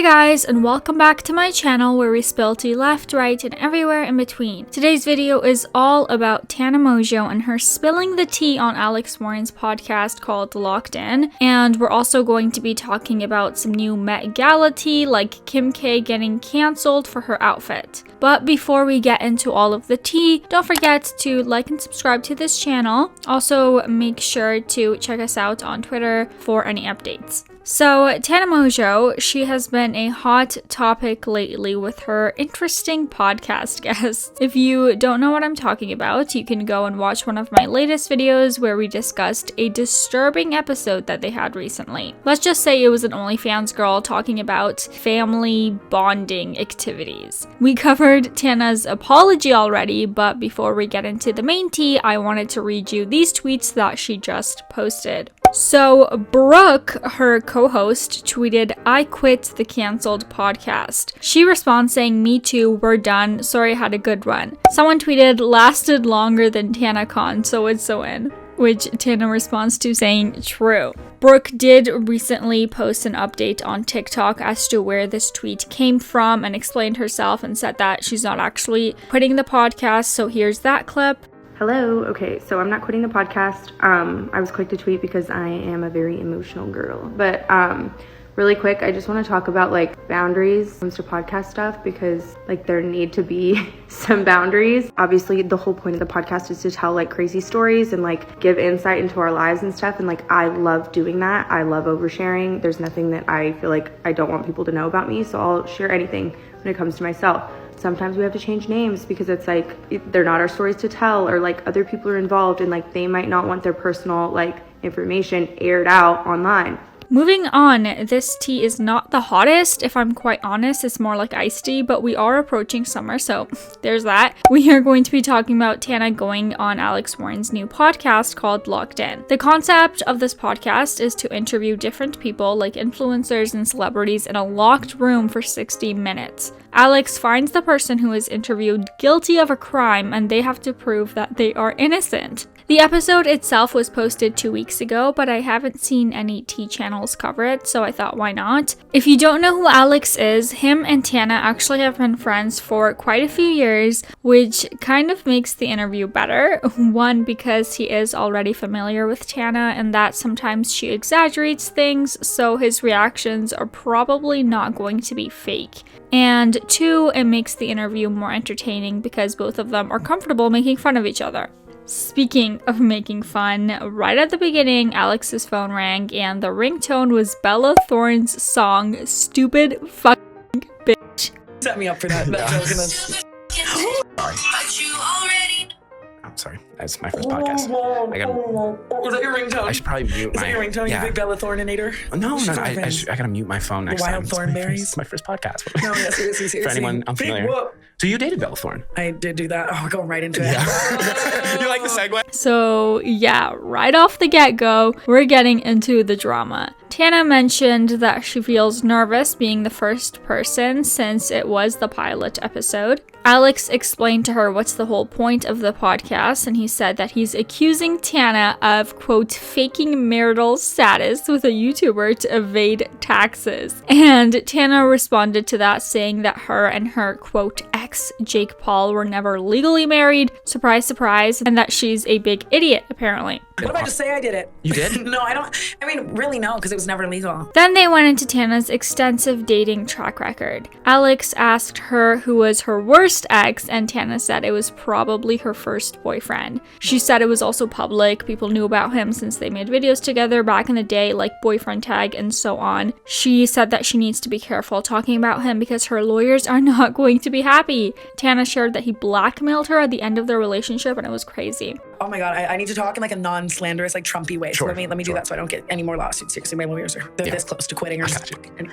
guys, and welcome back to my channel where we spill tea left, right, and everywhere in between. Today's video is all about Tana Mongeau and her spilling the tea on Alex Warren's podcast called Locked In, and we're also going to be talking about some new Met Gala tea, like Kim K getting cancelled for her outfit. But before we get into all of the tea, don't forget to like and subscribe to this channel. Also, make sure to check us out on Twitter for any updates. So, Tana Mongeau, she has been a hot topic lately with her interesting podcast guests. If you don't know what I'm talking about, you can go and watch one of my latest videos where we discussed a disturbing episode that they had recently. Let's just say it was an OnlyFans girl talking about family bonding activities. We covered Tana's apology already, but before we get into the main tea, I wanted to read you these tweets that she just posted. So, Brooke, her co-host, tweeted, "I quit the cancelled podcast." She responds saying, "Me too, we're done. Sorry I had a good run." Someone tweeted, "Lasted longer than TanaCon, so it's so in." Which Tana responds to saying, "True." Brooke did recently post an update on TikTok as to where this tweet came from and explained herself and said that she's not actually quitting the podcast, so here's that clip. Hello. Okay, so I'm not quitting the podcast. I was quick to tweet because I am a very emotional girl. But really quick, I just want to talk about like boundaries when it comes to podcast stuff because like there need to be some boundaries. Obviously, the whole point of the podcast is to tell like crazy stories and like give insight into our lives and stuff. And like I love doing that. I love oversharing. There's nothing that I feel like I don't want people to know about me, so I'll share anything when it comes to myself. Sometimes we have to change names because it's like they're not our stories to tell, or like other people are involved and like they might not want their personal like information aired out online. Moving on, this tea is not the hottest, if I'm quite honest. It's more like iced tea, but we are approaching summer, so there's that. We are going to be talking about Tana going on Alex Warren's new podcast called Locked In. The concept of this podcast is to interview different people, like influencers and celebrities, in a locked room for 60 minutes. Alex finds the person who is interviewed guilty of a crime, and they have to prove that they are innocent. The episode itself was posted 2 weeks ago, but I haven't seen any tea channels cover it, so I thought why not? If you don't know who Alex is, him and Tana actually have been friends for quite a few years, which kind of makes the interview better. One, because he is already familiar with Tana and that sometimes she exaggerates things, so his reactions are probably not going to be fake. And two, it makes the interview more entertaining because both of them are comfortable making fun of each other. Speaking of making fun, right at the beginning, Alex's phone rang and the ringtone was Bella Thorne's song, "Stupid Fucking Bitch." Set me up for that. I'm sorry. That's my first podcast. Was that your ringtone? I should probably mute my... Is that your ringtone? Yeah. You big Bella Thorne-inator? No, I gotta mute my phone next time. Wild Thornberries? It's my first podcast. No, yeah, seriously. For anyone unfamiliar. So you dated Bella Thorne? I did do that. Oh, we're going right into it. Yeah. You like the segue? So yeah, right off the get-go, we're getting into the drama. Tana mentioned that she feels nervous being the first person since it was the pilot episode. Alex explained to her what's the whole point of the podcast, and he said that he's accusing Tana of, quote, faking marital status with a YouTuber to evade taxes. And Tana responded to that saying that her and her, quote, ex, Jake Paul, were never legally married, surprise, surprise, and that she's a big idiot, apparently. What if I just say I did it? You did? No, I don't. I mean, really, no, because it was never legal. Then they went into Tana's extensive dating track record. Alex asked her who was her worst ex, and Tana said it was probably her first boyfriend. She said it was also public. People knew about him since they made videos together back in the day, like boyfriend tag and so on. She said that she needs to be careful talking about him because her lawyers are not going to be happy. Tana shared that he blackmailed her at the end of their relationship, and it was crazy. Oh my God, I need to talk in like a non-slanderous, like Trumpy way. So Sure, let me do that so I don't get any more lawsuits because my lawyers are this close to quitting or something.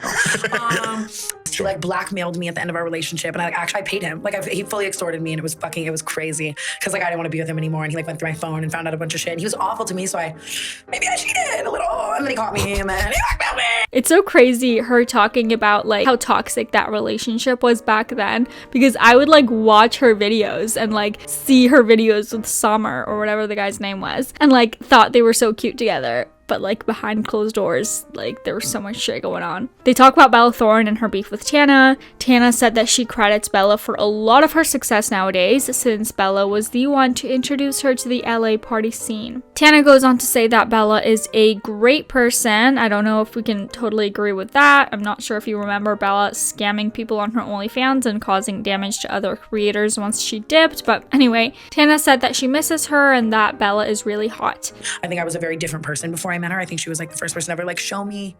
He like blackmailed me at the end of our relationship, and I paid him. Like he fully extorted me, and it was crazy because like I didn't want to be with him anymore, and he like went through my phone and found out a bunch of shit. And he was awful to me, so maybe I cheated a little, and then he caught me, and then he blackmailed me. It's so crazy her talking about like how toxic that relationship was back then, because I would like watch her videos and like see her videos with Summer or whatever the guy's name was and like thought they were so cute together. but like behind closed doors, like there was so much shit going on. They talk about Bella Thorne and her beef with Tana. Tana said that she credits Bella for a lot of her success nowadays, since Bella was the one to introduce her to the LA party scene. Tana goes on to say that Bella is a great person. I don't know if we can totally agree with that. I'm not sure if you remember Bella scamming people on her OnlyFans and causing damage to other creators once she dipped, but anyway, Tana said that she misses her and that Bella is really hot. I think I was a very different person before I met her. I think she was like the first person ever like show me,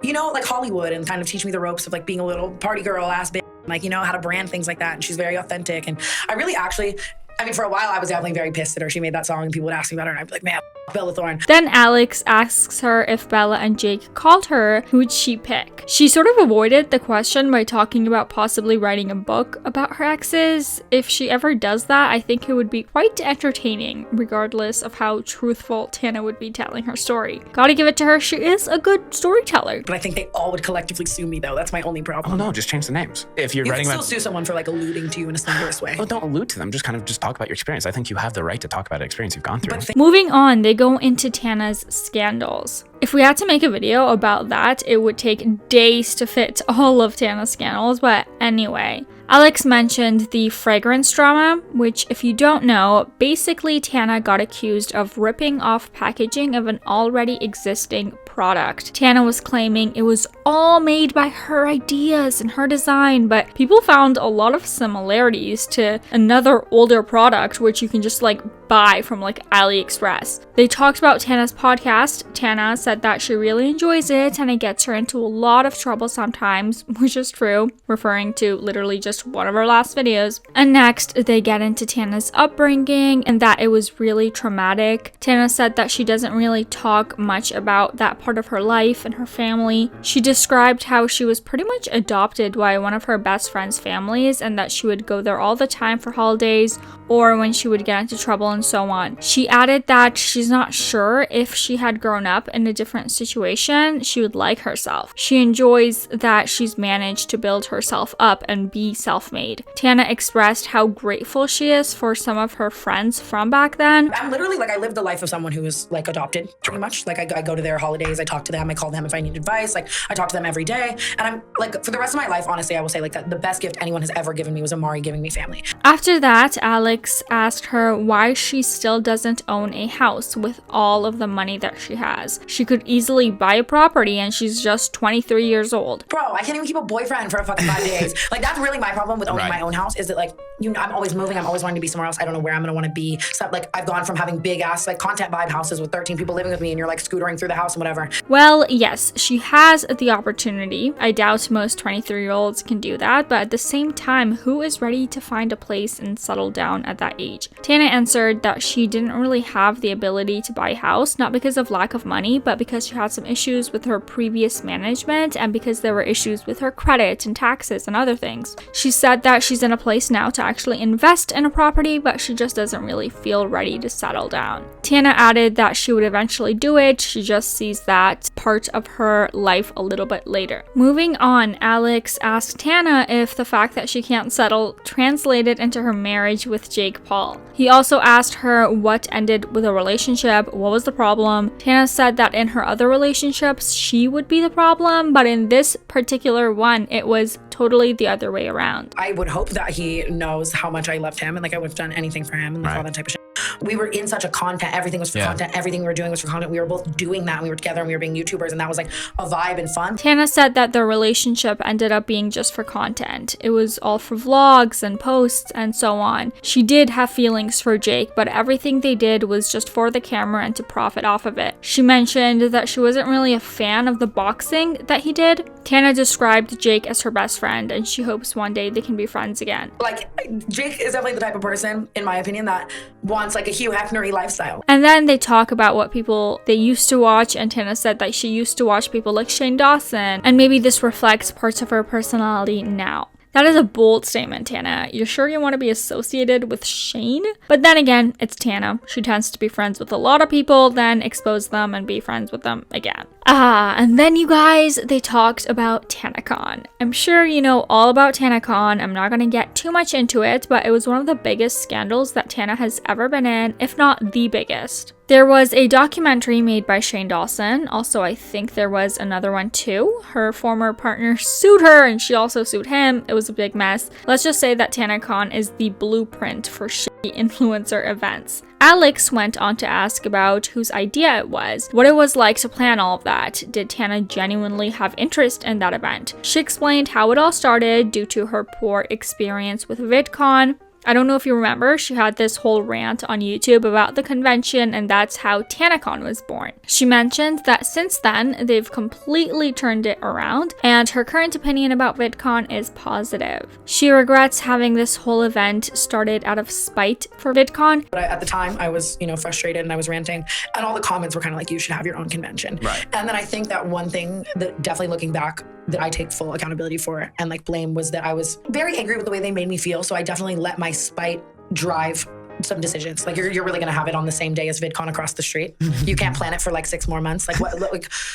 you know, like Hollywood and kind of teach me the ropes of like being a little party girl ass bitch, like, you know, how to brand things like that. And she's very authentic. And I really actually, I mean, for a while I was definitely very pissed at her. She made that song and people would ask me about her and I'd be like, man, Bella Thorne. Then Alex asks her if Bella and Jake called her, who would she pick? She sort of avoided the question by talking about possibly writing a book about her exes. If she ever does that, I think it would be quite entertaining, regardless of how truthful Tana would be telling her story. Gotta give it to her, she is a good storyteller. But I think they all would collectively sue me though. That's my only problem. Oh no, just change the names. If you're You writing can about... still sue someone for like alluding to you in a slanderous way. Oh, don't allude to them. Just kind of just talk about your experience. I think you have the right to talk about an experience you've gone through. Moving on, they go into Tana's scandals. If we had to make a video about that, it would take days to fit all of Tana's scandals, but anyway. Alex mentioned the fragrance drama, which if you don't know, basically Tana got accused of ripping off packaging of an already existing product. Tana was claiming it was all made by her ideas and her design, but people found a lot of similarities to another older product which you can just like buy from like AliExpress. They talked about Tana's podcast. Tana said that she really enjoys it and it gets her into a lot of trouble sometimes, which is true, referring to literally just one of her last videos. And next, they get into Tana's upbringing and that it was really traumatic. Tana said that she doesn't really talk much about that part of her life and her family. She described how she was pretty much adopted by one of her best friend's families and that she would go there all the time for holidays or when she would get into trouble and so on. She added that she's not sure if she had grown up in a different situation, she would like herself. She enjoys that she's managed to build herself up and be self-made. Tana expressed how grateful she is for some of her friends from back then. I'm literally like, I lived the life of someone who was like adopted pretty much. Like I go to their holidays, I talk to them, I call them if I need advice, like I talk to them every day. And I'm like, for the rest of my life, honestly, I will say like that the best gift anyone has ever given me was Amari giving me family. After that, Alex asked her why she still doesn't own a house with all of the money that she has. She could easily buy a property and she's just 23 years old. Bro, I can't even keep a boyfriend for a fucking 5 days. Like that's really my problem with owning my own house is that like, you know, I'm always moving, I'm always wanting to be somewhere else. I don't know where I'm gonna want to be. So like I've gone from having big ass like content vibe houses with 13 people living with me and you're like scootering through the house and whatever. Well, yes, she has the opportunity. I doubt most 23-year-olds can do that, but at the same time, who is ready to find a place and settle down at that age? Tana answered that she didn't really have the ability to buy a house, not because of lack of money, but because she had some issues with her previous management and because there were issues with her credit and taxes and other things. She said that she's in a place now to actually invest in a property, but she just doesn't really feel ready to settle down. Tana added that she would eventually do it, she just sees that part of her life a little bit later. Moving on, Alex asked Tana if the fact that she can't settle translated into her marriage with Jake Paul. He also asked her what ended with a relationship, what was the problem. Tana said that in her other relationships, she would be the problem, but in this particular one, it was totally the other way around. I would hope that he knows how much I loved him and like I would have done anything for him and like all that type of shit. We were in such a content, everything was for content, everything we were doing was for content. We were both doing that and we were together and we were being YouTubers and that was like a vibe and fun. Tana said that their relationship ended up being just for content. It was all for vlogs and posts and so on. She did have feelings for Jake, but everything they did was just for the camera and to profit off of it. She mentioned that she wasn't really a fan of the boxing that he did. Tana described Jake as her best friend and she hopes one day they can be friends again. Like, Jake is definitely the type of person, in my opinion, that wants like a Hugh Hefner-y lifestyle. And then they talk about what people they used to watch, and Tana said that she used to watch people like Shane Dawson, and maybe this reflects parts of her personality now. That is a bold statement, Tana. You're sure you want to be associated with Shane? But then again, it's Tana. She tends to be friends with a lot of people, then expose them and be friends with them again. And then you guys, they talked about TanaCon. I'm sure you know all about TanaCon. I'm not going to get too much into it, but it was one of the biggest scandals that Tana has ever been in, if not the biggest. There was a documentary made by Shane Dawson. Also, I think there was another one too. Her former partner sued her and she also sued him. It was a big mess. Let's just say that TanaCon is the blueprint for shitty influencer events. Alex went on to ask about whose idea it was, what it was like to plan all of that. Did Tana genuinely have interest in that event? She explained how it all started due to her poor experience with VidCon. I don't know if you remember, she had this whole rant on YouTube about the convention, and that's how TanaCon was born. She mentioned that since then, they've completely turned it around, and her current opinion about VidCon is positive. She regrets having this whole event started out of spite for VidCon. But at the time, I was, frustrated and I was ranting, and all the comments were kind of like, you should have your own convention. Right. And then I think that one thing that definitely looking back that I take full accountability for and blame was that I was very angry with the way they made me feel. So I definitely let my spite drive some decisions. You're really gonna have it on the same day as VidCon across the street. You can't plan it for 6 more months.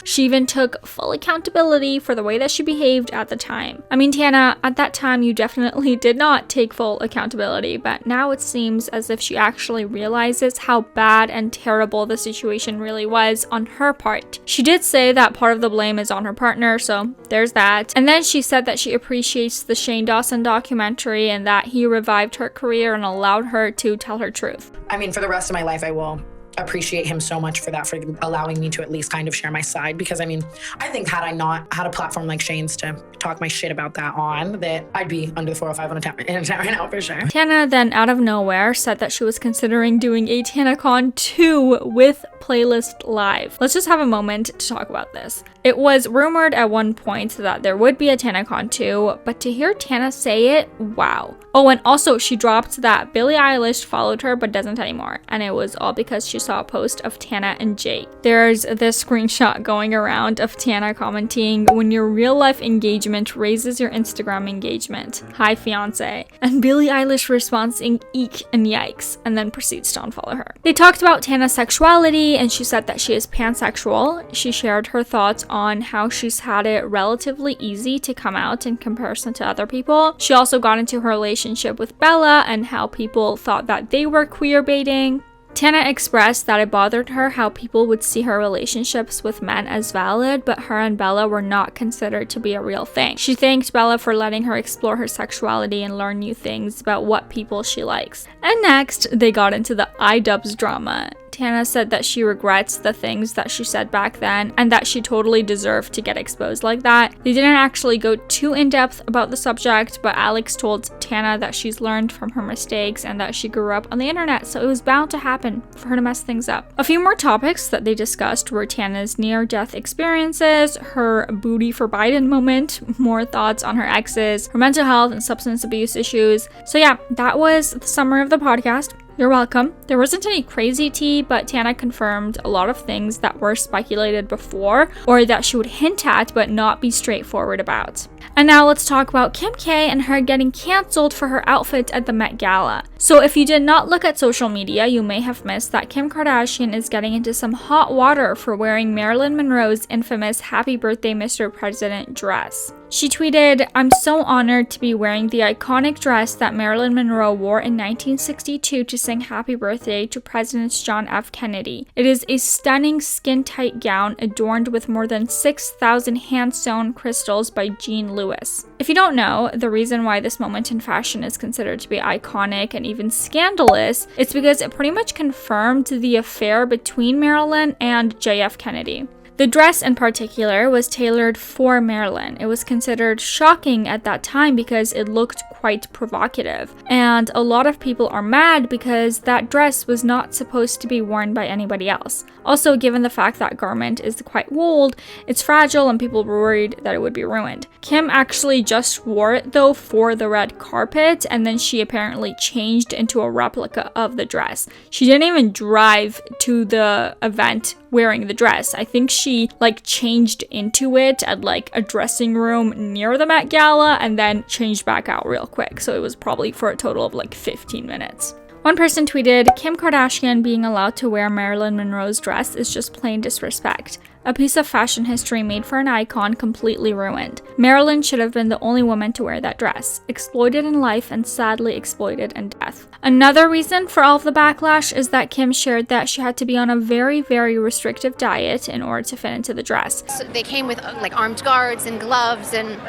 She even took full accountability for the way that she behaved at the time. I mean, Tana, at that time you definitely did not take full accountability, but now it seems as if she actually realizes how bad and terrible the situation really was on her part. She did say that part of the blame is on her partner, so there's that. And then she said that she appreciates the Shane Dawson documentary and that he revived her career and allowed her to tell her truth. I mean, for the rest of my life, I will appreciate him so much for that, for allowing me to at least kind of share my side. Because I mean, I think had I not had a platform like Shane's to talk my shit about that on, that I'd be under the 405 on a tent right now for sure. Tana then out of nowhere said that she was considering doing a TanaCon 2 with Playlist Live. Let's just have a moment to talk about this. It was rumored at one point that there would be a TanaCon 2, but to hear Tana say it, wow. Oh, and also she dropped that Billie Eilish followed her but doesn't anymore, and it was all because she saw a post of Tana and Jake. There's this screenshot going around of Tana commenting, "When your real life engagement raises your Instagram engagement. Hi fiance." And Billie Eilish responding eek and yikes, and then proceeds to unfollow her. They talked about Tana's sexuality, and she said that she is pansexual. She shared her thoughts on how she's had it relatively easy to come out in comparison to other people. She also got into her relationship with Bella and how people thought that they were queer baiting. Tana expressed that it bothered her how people would see her relationships with men as valid, but her and Bella were not considered to be a real thing. She thanked Bella for letting her explore her sexuality and learn new things about what people she likes. And next, they got into the iDubbbz drama. Tana said that she regrets the things that she said back then and that she totally deserved to get exposed like that. They didn't actually go too in-depth about the subject, but Alex told Tana that she's learned from her mistakes and that she grew up on the internet, so it was bound to happen for her to mess things up. A few more topics that they discussed were Tana's near-death experiences, her booty for Biden moment, more thoughts on her exes, her mental health and substance abuse issues. So yeah, that was the summary of the podcast. You're welcome. There wasn't any crazy tea, but Tana confirmed a lot of things that were speculated before or that she would hint at but not be straightforward about. And now let's talk about Kim K and her getting cancelled for her outfit at the Met Gala. So if you did not look at social media, you may have missed that Kim Kardashian is getting into some hot water for wearing Marilyn Monroe's infamous Happy Birthday Mr. President dress. She tweeted, "I'm so honored to be wearing the iconic dress that Marilyn Monroe wore in 1962 to sing Happy Birthday to President John F. Kennedy. It is a stunning skin-tight gown adorned with more than 6,000 hand-sewn crystals by Jean Lewis." If you don't know, the reason why this moment in fashion is considered to be iconic and even scandalous, it's because it pretty much confirmed the affair between Marilyn and JF Kennedy. The dress in particular was tailored for Marilyn. It was considered shocking at that time because it looked quite provocative. And a lot of people are mad because that dress was not supposed to be worn by anybody else. Also, given the fact that garment is quite old, it's fragile and people were worried that it would be ruined. Kim actually just wore it though for the red carpet, and then she apparently changed into a replica of the dress. She didn't even drive to the event wearing the dress. I think she changed into it at a dressing room near the Met Gala and then changed back out real quick. So it was probably for a total of 15 minutes. One person tweeted, "Kim Kardashian being allowed to wear Marilyn Monroe's dress is just plain disrespect. A piece of fashion history made for an icon completely ruined. Marilyn should have been the only woman to wear that dress. Exploited in life and sadly exploited in death. Another reason for all of the backlash is that Kim shared that she had to be on a very, very restrictive diet in order to fit into the dress. So they came with like armed guards and gloves, and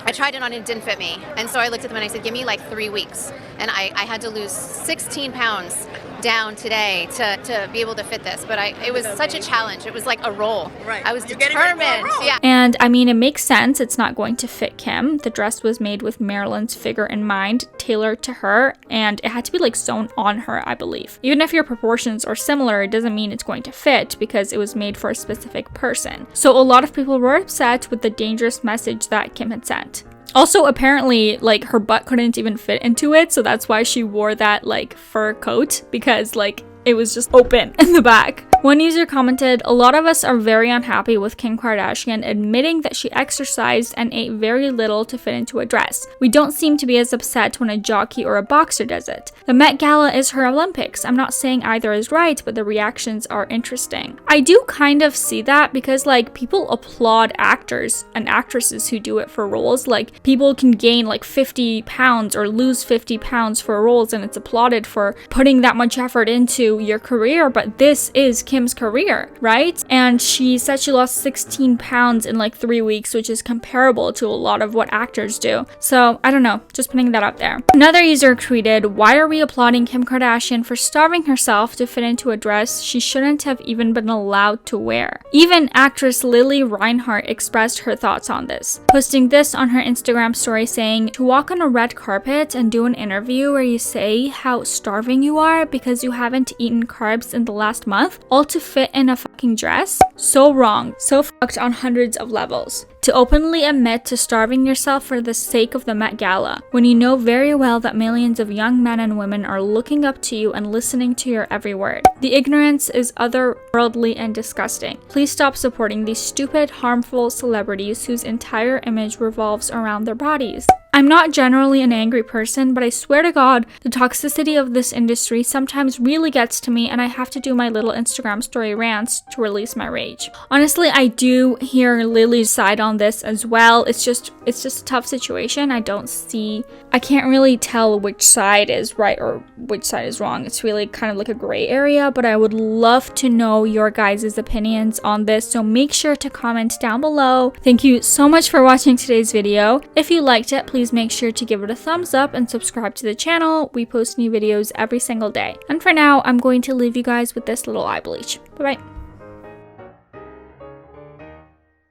I tried it on and it didn't fit me. And so I looked at them and I said, give me like 3 weeks. And I had to lose 16 pounds down today to be able to fit this, but it was such a challenge. It was like a role. Right. I was determined. Yeah. And I mean, it makes sense. It's not going to fit Kim. The dress was made with Marilyn's figure in mind, tailored to her, and it had to be like sewn on her, I believe. Even if your proportions are similar, it doesn't mean it's going to fit because it was made for a specific person. So a lot of people were upset with the dangerous message that Kim had sent. Also, apparently, like, her butt couldn't even fit into it, so that's why she wore that, like, fur coat, because, like, it was just open in the back. One user commented, "A lot of us are very unhappy with Kim Kardashian admitting that she exercised and ate very little to fit into a dress. We don't seem to be as upset when a jockey or a boxer does it. The Met Gala is her Olympics. I'm not saying either is right, but the reactions are interesting." I do kind of see that because, like, people applaud actors and actresses who do it for roles. Like, people can gain like 50 pounds or lose 50 pounds for roles, and it's applauded for putting that much effort into your career, but this is Kim's career, right? And she said she lost 16 pounds in like 3 weeks, which is comparable to a lot of what actors do. So I don't know, just putting that up there. Another user tweeted, "Why are we applauding Kim Kardashian for starving herself to fit into a dress she shouldn't have even been allowed to wear?" Even actress Lily Reinhart expressed her thoughts on this, posting this on her Instagram story saying, "To walk on a red carpet and do an interview where you say how starving you are because you haven't eaten carbs in the last month, all to fit in a fucking dress? So wrong, so fucked on hundreds of levels. To openly admit to starving yourself for the sake of the Met Gala, when you know very well that millions of young men and women are looking up to you and listening to your every word. The ignorance is otherworldly and disgusting. Please stop supporting these stupid, harmful celebrities whose entire image revolves around their bodies." I'm not generally an angry person, but I swear to God, the toxicity of this industry sometimes really gets to me, and I have to do my little Instagram story rants to release my rage. Honestly, I do hear Lily's side on this as well. It's just a tough situation. I can't really tell which side is right or which side is wrong. It's really kind of like a gray area, but I would love to know your guys' opinions on this, so make sure to comment down below. Thank you so much for watching today's video. If you liked it, please make sure to give it a thumbs up and subscribe to the channel. We post new videos every single day. And for now, I'm going to leave you guys with this little eye bleach. Bye bye.